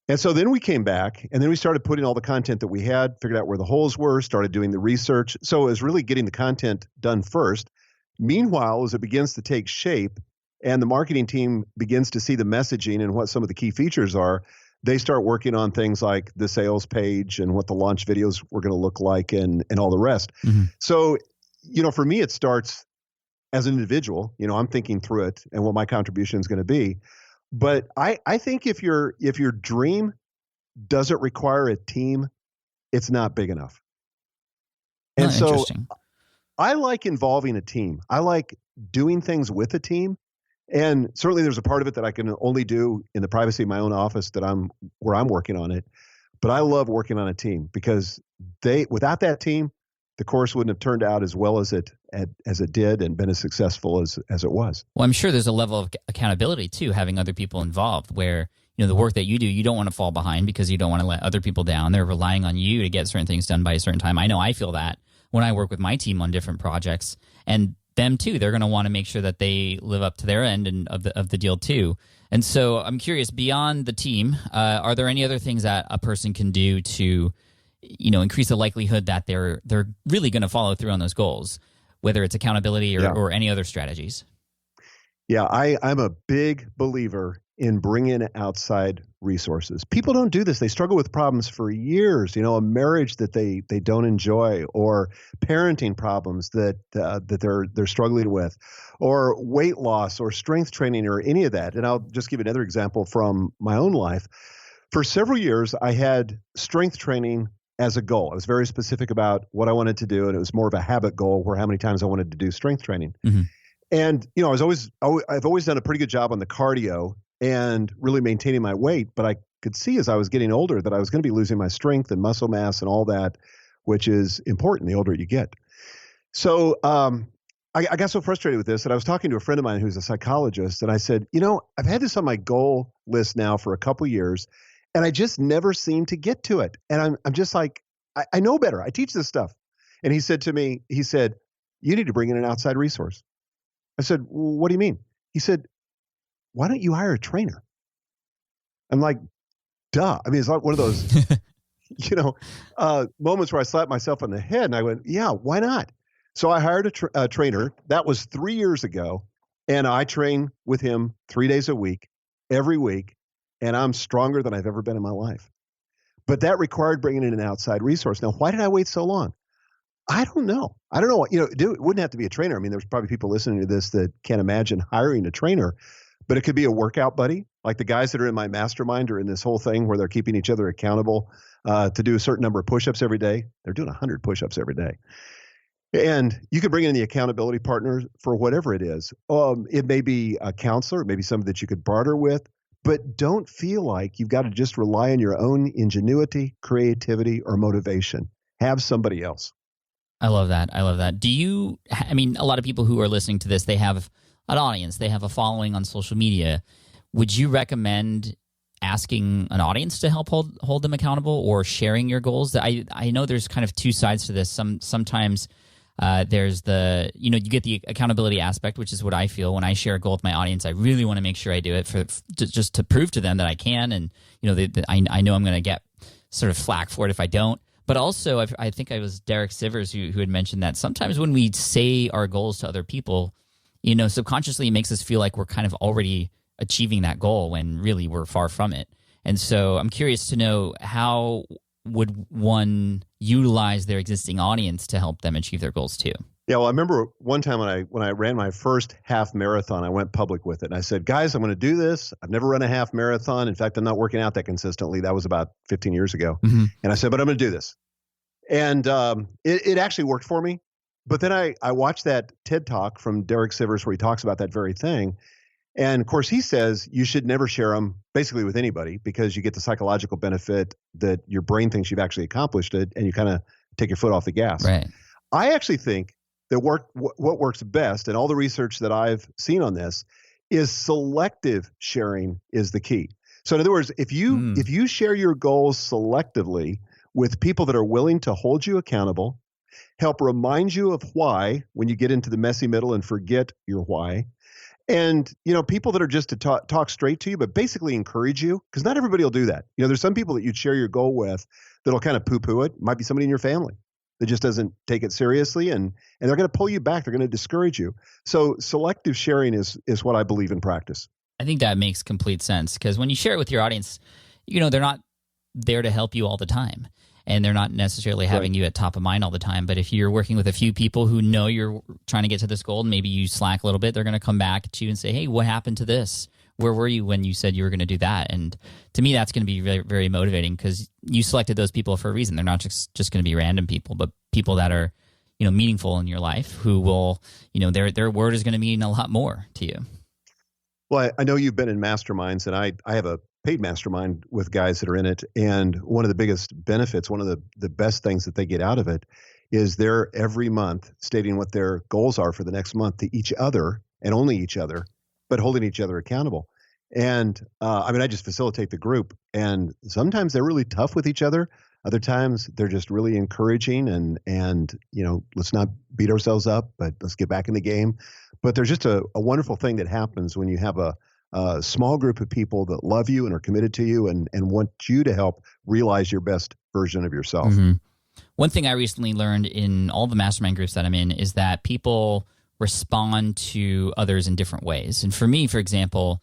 And so then we came back and then we started putting all the content that we had, figured out where the holes were, started doing the research. So it was really getting the content done first. Meanwhile, as it begins to take shape, and the marketing team begins to see the messaging and what some of the key features are, they start working on things like the sales page and what the launch videos were going to look like and all the rest. Mm-hmm. So, for me, it starts as an individual. I'm thinking through it and what my contribution is going to be. But I think if your dream doesn't require a team, it's not big enough. And so I like involving a team. I like doing things with a team. And certainly there's a part of it that I can only do in the privacy of my own office where I'm working on it. But I love working on a team because without that team, the course wouldn't have turned out as well as it did and been as successful as it was. Well, I'm sure there's a level of accountability too, having other people involved where, the work that you do, you don't want to fall behind because you don't want to let other people down. They're relying on you to get certain things done by a certain time. I know I feel that when I work with my team on different projects, and them too, they're going to want to make sure that they live up to their end and of the deal too. And so I'm curious, beyond the team, are there any other things that a person can do to, increase the likelihood that they're really going to follow through on those goals, whether it's accountability or any other strategies? Yeah, I'm a big believer in bringing in outside resources. People don't do this. They struggle with problems for years, a marriage that they don't enjoy, or parenting problems that they're struggling with, or weight loss or strength training or any of that. And I'll just give another example from my own life. For several years, I had strength training as a goal. I was very specific about what I wanted to do, and it was more of a habit goal, where how many times I wanted to do strength training. Mm-hmm. And I've always done a pretty good job on the cardio and really maintaining my weight, but I could see as I was getting older that I was going to be losing my strength and muscle mass and all that, which is important the older you get. So I got so frustrated with this that I was talking to a friend of mine who's a psychologist, and I said, I've had this on my goal list now for a couple years, and I just never seem to get to it. And I'm just like, I know better. I teach this stuff. And he said to me, you need to bring in an outside resource. I said, well, what do you mean? He said, why don't you hire a trainer? I'm like, duh. I mean, it's like one of those, moments where I slapped myself on the head, and I went, yeah, why not? So I hired a trainer. That was 3 years ago, and I train with him 3 days a week, every week, and I'm stronger than I've ever been in my life. But that required bringing in an outside resource. Now, why did I wait so long? I don't know. It wouldn't have to be a trainer. I mean, there's probably people listening to this that can't imagine hiring a trainer, but it could be a workout buddy. Like the guys that are in my mastermind are in this whole thing where they're keeping each other accountable to do a certain number of push-ups every day. They're doing 100 push-ups every day. And you could bring in the accountability partner for whatever it is. It may be a counselor, it may be somebody that you could barter with, but don't feel like you've got to just rely on your own ingenuity, creativity, or motivation. Have somebody else. I love that. A lot of people who are listening to this, they have an audience, they have a following on social media. Would you recommend asking an audience to help hold them accountable, or sharing your goals? I know there's kind of two sides to this. Sometimes there's the, you get the accountability aspect, which is what I feel when I share a goal with my audience. I really want to make sure I do it just to prove to them that I can. And, I know I'm going to get sort of flack for it if I don't. But also, I think it was Derek Sivers who had mentioned that sometimes when we say our goals to other people, subconsciously it makes us feel like we're kind of already achieving that goal when really we're far from it. And so I'm curious to know, how would one utilize their existing audience to help them achieve their goals too? Yeah, well, I remember one time when I ran my first half marathon, I went public with it. And I said, guys, I'm going to do this. I've never run a half marathon. In fact, I'm not working out that consistently. That was about 15 years ago. Mm-hmm. And I said, but I'm going to do this. And it actually worked for me. But then I watched that TED Talk from Derek Sivers where he talks about that very thing. And of course, he says you should never share them basically with anybody, because you get the psychological benefit that your brain thinks you've actually accomplished it, and you kind of take your foot off the gas. Right. I actually think that what works best, and all the research that I've seen on this, is selective sharing is the key. So in other words, if you share your goals selectively with people that are willing to hold you accountable, help remind you of why when you get into the messy middle and forget your why, and people that are just to talk straight to you, but basically encourage you, because not everybody will do that. There's some people that you'd share your goal with that'll kind of poo-poo it. Might be somebody in your family that just doesn't take it seriously, and they're going to pull you back. They're going to discourage you. So selective sharing is what I believe in practice. I think that makes complete sense, because when you share it with your audience, they're not there to help you all the time, and they're not necessarily having you at top of mind all the time. But if you're working with a few people who know you're trying to get to this goal, and maybe you slack a little bit, they're going to come back to you and say, hey, what happened to this? Where were you when you said you were going to do that? And to me, that's going to be very, very motivating, because you selected those people for a reason. They're not just going to be random people, but people that are, meaningful in your life, who will, their word is going to mean a lot more to you. Well, I know you've been in masterminds, and I have a paid mastermind with guys that are in it. And one of the biggest benefits, one of the best things that they get out of it, is they're every month stating what their goals are for the next month to each other, and only each other, but holding each other accountable. And I just facilitate the group, and sometimes they're really tough with each other. Other times they're just really encouraging and let's not beat ourselves up, but let's get back in the game. But there's just a wonderful thing that happens when you have a small group of people that love you and are committed to you and want you to help realize your best version of yourself. Mm-hmm. One thing I recently learned in all the mastermind groups that I'm in is that people respond to others in different ways. And for me, for example,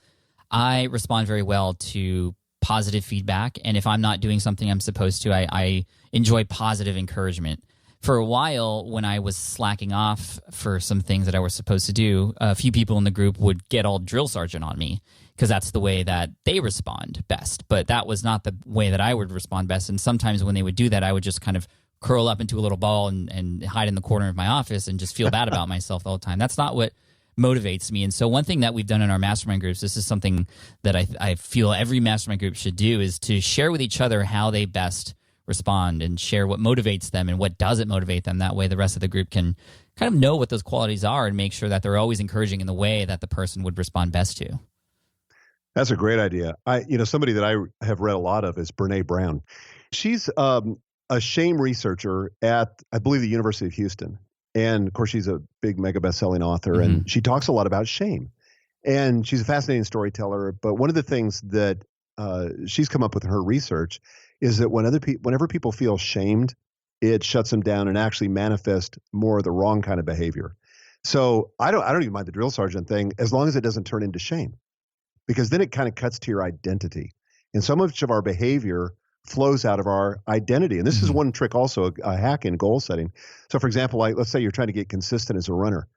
I respond very well to positive feedback. And if I'm not doing something I'm supposed to, I enjoy positive encouragement. For a while, when I was slacking off for some things that I was supposed to do, a few people in the group would get all drill sergeant on me because that's the way that they respond best. But that was not the way that I would respond best. And sometimes when they would do that, I would just kind of curl up into a little ball and hide in the corner of my office and just feel bad about myself all the time. That's not what motivates me. And so one thing that we've done in our mastermind groups, this is something that I feel every mastermind group should do, is to share with each other how they best respond and share what motivates them and what doesn't motivate them. That way the rest of the group can kind of know what those qualities are and make sure that they're always encouraging in the way that the person would respond best to. That's a great idea. Somebody that I have read a lot of is Brene Brown. She's a shame researcher at, I believe, the University of Houston. And of course, she's a big mega best-selling author, and she talks a lot about shame. And she's a fascinating storyteller. But one of the things that she's come up with in her research is that whenever people feel shamed, it shuts them down and actually manifests more of the wrong kind of behavior. So I don't even mind the drill sergeant thing as long as it doesn't turn into shame, because then it kind of cuts to your identity. And so much of our behavior flows out of our identity. And this is one trick also, a hack in goal setting. So for example, let's say you're trying to get consistent as a runner.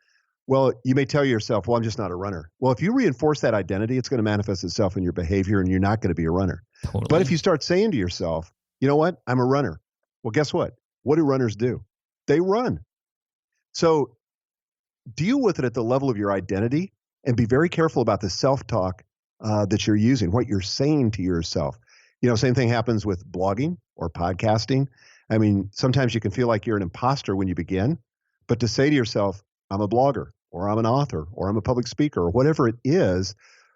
Well, you may tell yourself, well, I'm just not a runner. Well, if you reinforce that identity, it's going to manifest itself in your behavior and you're not going to be a runner. Totally. But if you start saying to yourself, you know what, I'm a runner. Well, guess what? What do runners do? They run. So deal with it at the level of your identity and be very careful about the self-talk that you're using, what you're saying to yourself. Same thing happens with blogging or podcasting. I mean, sometimes you can feel like you're an imposter when you begin, but to say to yourself, I'm a blogger, or I'm an author, or I'm a public speaker, or whatever it is,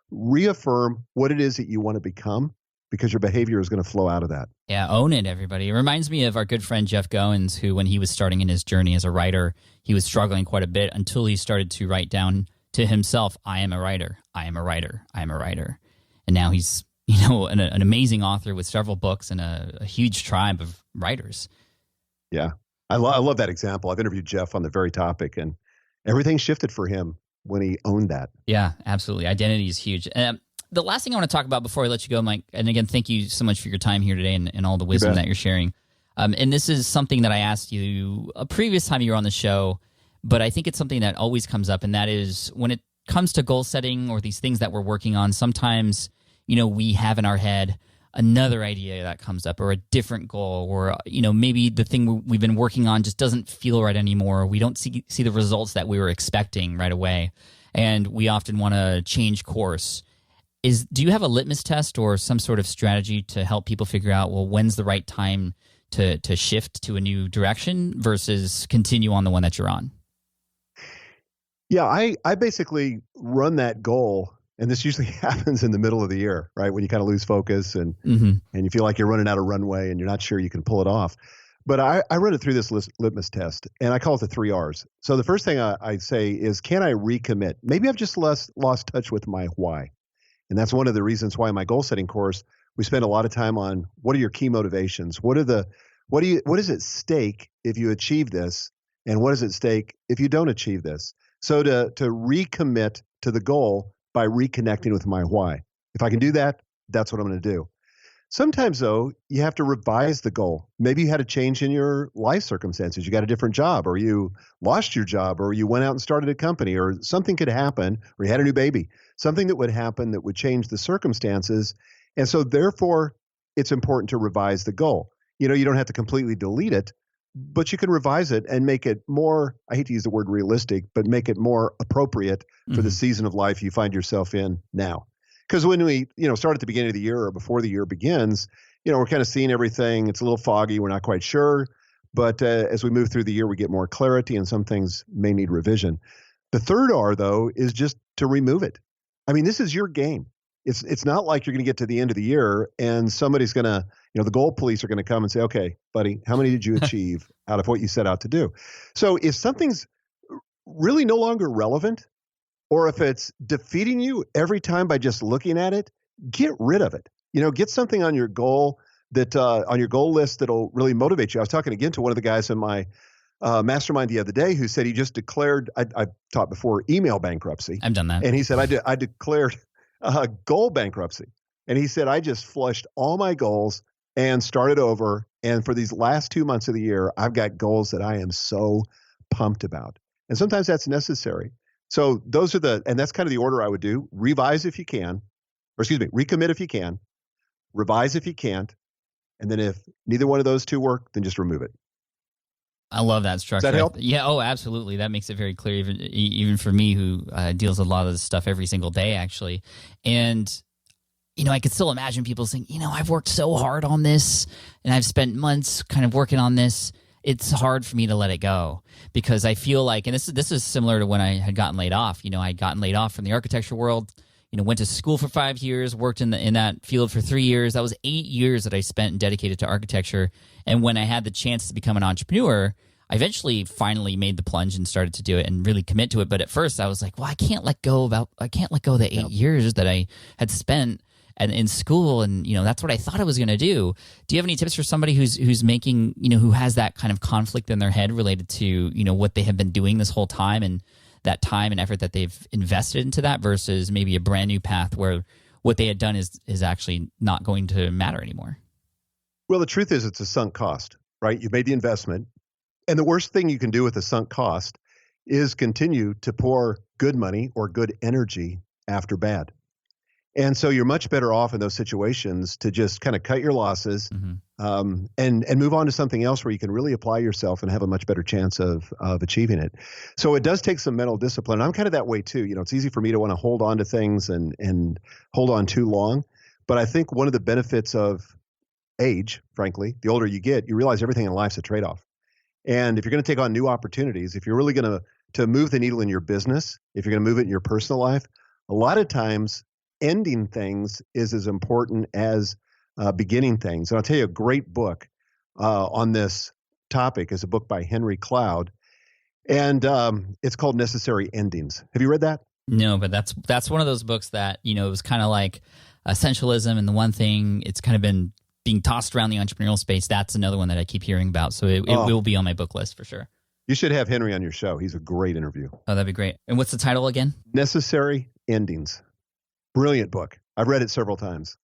reaffirm what it is that you want to become, because your behavior is going to flow out of that. Yeah, own it, everybody. It reminds me of our good friend Jeff Goins, who, when he was starting in his journey as a writer, he was struggling quite a bit until he started to write down to himself, I am a writer, I am a writer, I am a writer. And now he's an amazing author with several books and a huge tribe of writers. Yeah, I love that example. I've interviewed Jeff on the very topic, and everything shifted for him when he owned that. Yeah, absolutely. Identity is huge. The last thing I want to talk about before I let you go, Mike, and again, thank you so much for your time here today and all the wisdom that you're sharing. And this is something that I asked you a previous time you were on the show, but I think it's something that always comes up, and that is when it comes to goal setting or these things that we're working on, sometimes we have in our head another idea that comes up, or a different goal, or maybe the thing we've been working on just doesn't feel right anymore. We don't see the results that we were expecting right away, and we often want to change course. Do you have a litmus test or some sort of strategy to help people figure out, well, when's the right time to shift to a new direction versus continue on the one that you're on? Yeah, I basically run that goal. And this usually happens in the middle of the year, right? When you kind of lose focus and you feel like you're running out of runway and you're not sure you can pull it off. But I run it through this litmus test, and I call it the 3 R's. So the first thing I say is, can I recommit? Maybe I've just lost touch with my why. And that's one of the reasons why in my goal setting course, we spend a lot of time on what are your key motivations? What is at stake if you achieve this? And what is at stake if you don't achieve this? So to recommit to the goal by reconnecting with my why. If I can do that, that's what I'm going to do. Sometimes, though, you have to revise the goal. Maybe you had a change in your life circumstances. You got a different job, or you lost your job, or you went out and started a company, or something could happen, or you had a new baby. Something that would happen that would change the circumstances. And so, therefore, it's important to revise the goal. You don't have to completely delete it, but you can revise it and make it more, I hate to use the word realistic, but make it more appropriate for the season of life you find yourself in now. Because when we, start at the beginning of the year or before the year begins, we're kind of seeing everything. It's a little foggy. We're not quite sure. But as we move through the year, we get more clarity, and some things may need revision. The third R, though, is just to remove it. I mean, this is your game. It's not like you're going to get to the end of the year and somebody's going to, the goal police are going to come and say, okay, buddy, how many did you achieve out of what you set out to do? So if something's really no longer relevant, or if it's defeating you every time by just looking at it, get rid of it. Get something on your goal that on your goal list that'll really motivate you. I was talking again to one of the guys in my mastermind the other day who said he just declared, I've taught before, email bankruptcy. I've done that. And he said, I declared goal bankruptcy. And he said, I just flushed all my goals and started over. And for these last 2 months of the year, I've got goals that I am so pumped about. And sometimes that's necessary. So those are and that's kind of the order I would do. Revise if you can, or excuse me, recommit if you can, revise if you can't. And then if neither one of those two work, then just remove it. I love that structure. Does that help? Yeah. Oh, absolutely. That makes it very clear, even for me, who deals with a lot of this stuff every single day, actually. And I could still imagine people saying, I've worked so hard on this, and I've spent months kind of working on this. It's hard for me to let it go because I feel like, and this is similar to when I had gotten laid off. I'd gotten laid off from the architecture world. Went to school for 5 years, worked in that field for 3 years. That was 8 years that I spent and dedicated to architecture. And when I had the chance to become an entrepreneur, I eventually finally made the plunge and started to do it and really commit to it. But at first I was like, well, I can't let go of the 8 years that I had spent in school. And, that's what I thought I was going to do. Do you have any tips for somebody who's making, who has that kind of conflict in their head related to, what they have been doing this whole time and that time and effort that they've invested into that versus maybe a brand new path where what they had done is actually not going to matter anymore? Well, the truth is it's a sunk cost, right? You made the investment. And the worst thing you can do with a sunk cost is continue to pour good money or good energy after bad. And so you're much better off in those situations to just kind of cut your losses and move on to something else where you can really apply yourself and have a much better chance of achieving it. So it does take some mental discipline. I'm kind of that way too. It's easy for me to want to hold on to things and hold on too long. But I think one of the benefits of age, frankly, the older you get, you realize everything in life's a trade-off. And if you're going to take on new opportunities, if you're really going to move the needle in your business, if you're going to move it in your personal life, a lot of times ending things is as important as beginning things. And I'll tell you a great book on this topic is a book by Henry Cloud, and it's called Necessary Endings. Have you read that? No, but that's one of those books that, it was kind of like essentialism, and the one thing it's kind of been being tossed around the entrepreneurial space. That's another one that I keep hearing about. So it will be on my book list for sure. You should have Henry on your show. He's a great interview. Oh, that'd be great. And what's the title again? Necessary Endings. Brilliant book. I've read it several times.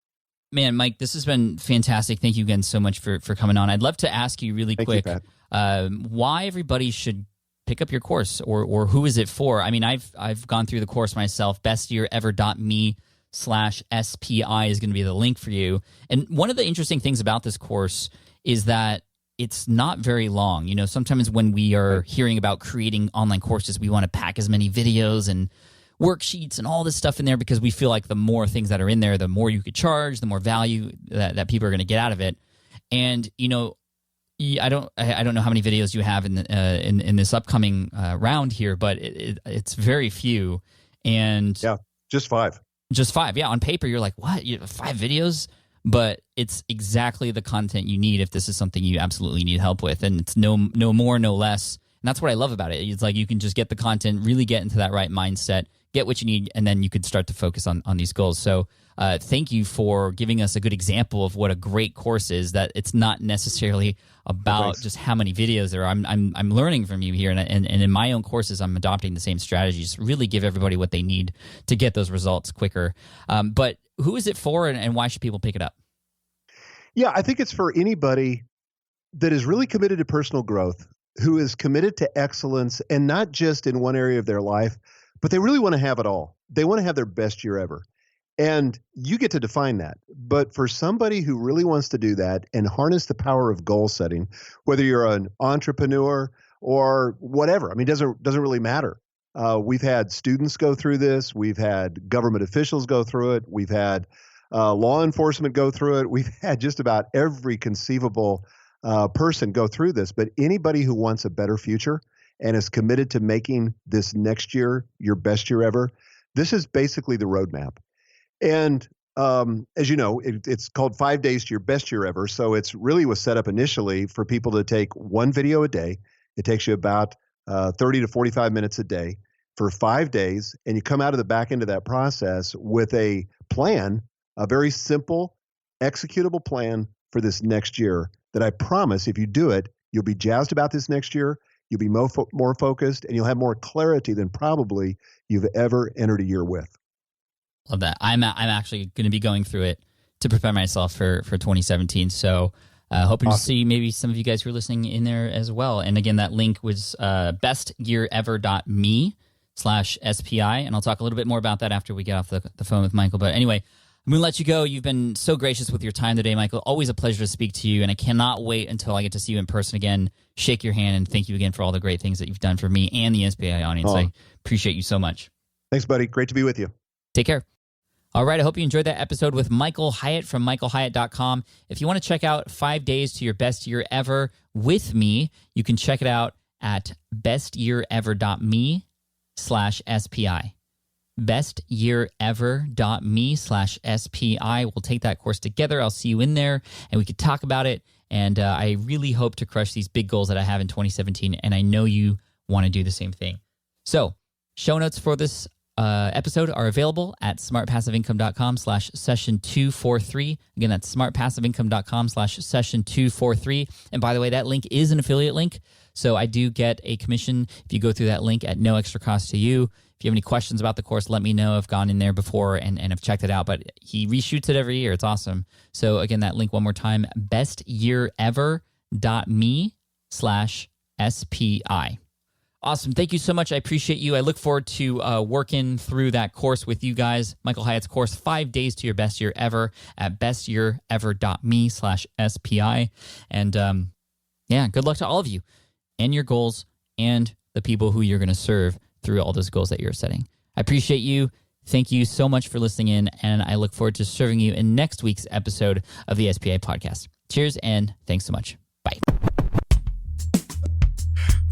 Man, Mike, this has been fantastic. Thank you again so much for coming on. I'd love to ask you really quick why everybody should pick up your course or who is it for? I mean, I've gone through the course myself. bestyearever.me/SPI is going to be the link for you. And one of the interesting things about this course is that it's not very long. Sometimes when we are hearing about creating online courses, we want to pack as many videos and worksheets and all this stuff in there because we feel like the more things that are in there, the more you could charge, the more value that people are going to get out of it. And I don't know how many videos you have in this upcoming round here, but it's very few. And yeah, just 5. Just 5. Yeah, on paper you're like, what? You have 5 videos? But it's exactly the content you need if this is something you absolutely need help with, and it's no more, no less. And that's what I love about it. It's like you can just get the content, really get into that right mindset, get what you need, and then you could start to focus on these goals. So thank you for giving us a good example of what a great course is, that it's not necessarily about just how many videos there are. I'm learning from you here, and in my own courses, I'm adopting the same strategies, really give everybody what they need to get those results quicker. But who is it for, and why should people pick it up? Yeah, I think it's for anybody that is really committed to personal growth, who is committed to excellence, and not just in one area of their life, but they really want to have it all. They want to have their best year ever. And you get to define that. But for somebody who really wants to do that and harness the power of goal setting, whether you're an entrepreneur or whatever, I mean, it doesn't really matter. We've had students go through this. We've had government officials go through it. We've had law enforcement go through it. We've had just about every conceivable person go through this. But anybody who wants a better future and is committed to making this next year your best year ever, this is basically the roadmap. And as you know, it's called 5 days to your best year ever. So it's really was set up initially for people to take one video a day. It takes you about 30 to 45 minutes a day for 5 days. And you come out of the back end of that process with a plan, a very simple, executable plan for this next year that I promise if you do it, you'll be jazzed about this next year. You'll be more focused, and you'll have more clarity than probably you've ever entered a year with. Love that. I'm actually going to be going through it to prepare myself for 2017. So hoping to see maybe some of you guys who are listening in there as well. And again, that link was bestyearever.me/SPI. And I'll talk a little bit more about that after we get off the phone with Michael. But anyway, I'm going to let you go. You've been so gracious with your time today, Michael. Always a pleasure to speak to you. And I cannot wait until I get to see you in person again, shake your hand, and thank you again for all the great things that you've done for me and the SPI audience. I appreciate you so much. Thanks, buddy. Great to be with you. Take care. All right, I hope you enjoyed that episode with Michael Hyatt from michaelhyatt.com. If you want to check out 5 days to your best year ever with me, you can check it out at bestyearever.me/SPI. bestyearever.me/SPI. We'll take that course together. I'll see you in there, and we could talk about it. And I really hope to crush these big goals that I have in 2017, and I know you want to do the same thing. So, show notes for this episode are available at smartpassiveincome.com/session243. Again, that's smartpassiveincome.com/session243. And by the way, that link is an affiliate link. So I do get a commission if you go through that link at no extra cost to you. If you have any questions about the course, let me know. I've gone in there before and have checked it out, but he reshoots it every year. It's awesome. So again, that link one more time, bestyearever.me/SPI. Awesome. Thank you so much. I appreciate you. I look forward to working through that course with you guys. Michael Hyatt's course, 5 days to your best year ever at bestyearever.me/SPI. And good luck to all of you and your goals and the people who you're going to serve through all those goals that you're setting. I appreciate you. Thank you so much for listening in, and I look forward to serving you in next week's episode of the SPI podcast. Cheers, and thanks so much. Bye.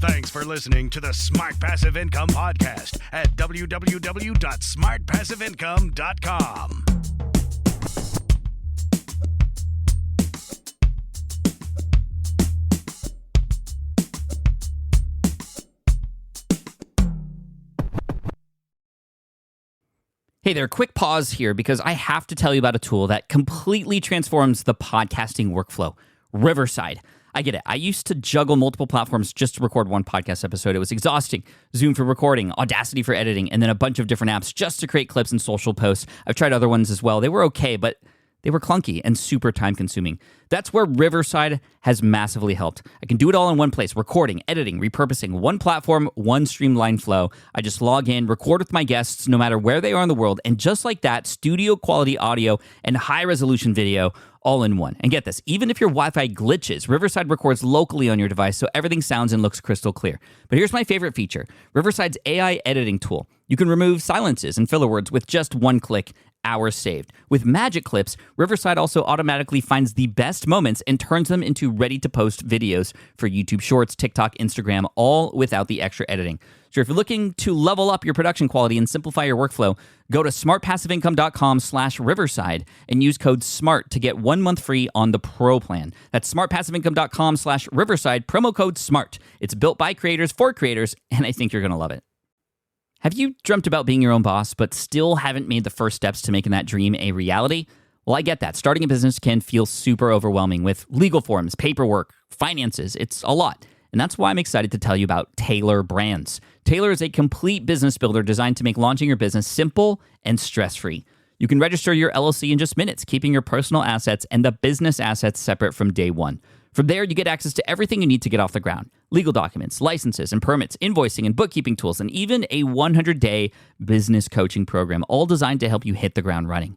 Thanks for listening to the Smart Passive Income Podcast at www.smartpassiveincome.com. Hey there, quick pause here because I have to tell you about a tool that completely transforms the podcasting workflow, Riverside. I get it. I used to juggle multiple platforms just to record one podcast episode. It was exhausting. Zoom for recording, Audacity for editing, and then a bunch of different apps just to create clips and social posts. I've tried other ones as well. They were okay, but they were clunky and super time-consuming. That's where Riverside has massively helped. I can do it all in one place, recording, editing, repurposing, one platform, one streamlined flow. I just log in, record with my guests no matter where they are in the world, and just like that, studio-quality audio and high-resolution video all in one. And get this, even if your Wi-Fi glitches, Riverside records locally on your device so everything sounds and looks crystal clear. But here's my favorite feature, Riverside's AI editing tool. You can remove silences and filler words with just one click, hours saved. With Magic Clips, Riverside also automatically finds the best moments and turns them into ready-to-post videos for YouTube Shorts, TikTok, Instagram, all without the extra editing. So if you're looking to level up your production quality and simplify your workflow, go to smartpassiveincome.com/Riverside and use code SMART to get 1 month free on the Pro plan. That's smartpassiveincome.com/Riverside, promo code SMART. It's built by creators for creators, and I think you're going to love it. Have you dreamt about being your own boss, but still haven't made the first steps to making that dream a reality? Well, I get that. Starting a business can feel super overwhelming with legal forms, paperwork, finances. It's a lot. And that's why I'm excited to tell you about Taylor Brands. Taylor is a complete business builder designed to make launching your business simple and stress-free. You can register your LLC in just minutes, keeping your personal assets and the business assets separate from day one. From there, you get access to everything you need to get off the ground. Legal documents, licenses and permits, invoicing and bookkeeping tools, and even a 100-day business coaching program, all designed to help you hit the ground running.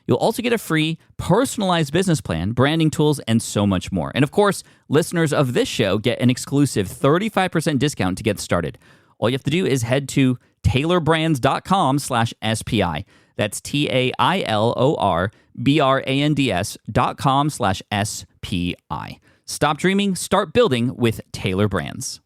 You'll also get a free, personalized business plan, branding tools, and so much more. And of course, listeners of this show get an exclusive 35% discount to get started. All you have to do is head to taylorbrands.com/SPI. That's TAILORBRANDS.com/SPI. Stop dreaming, start building with Taylor Brands.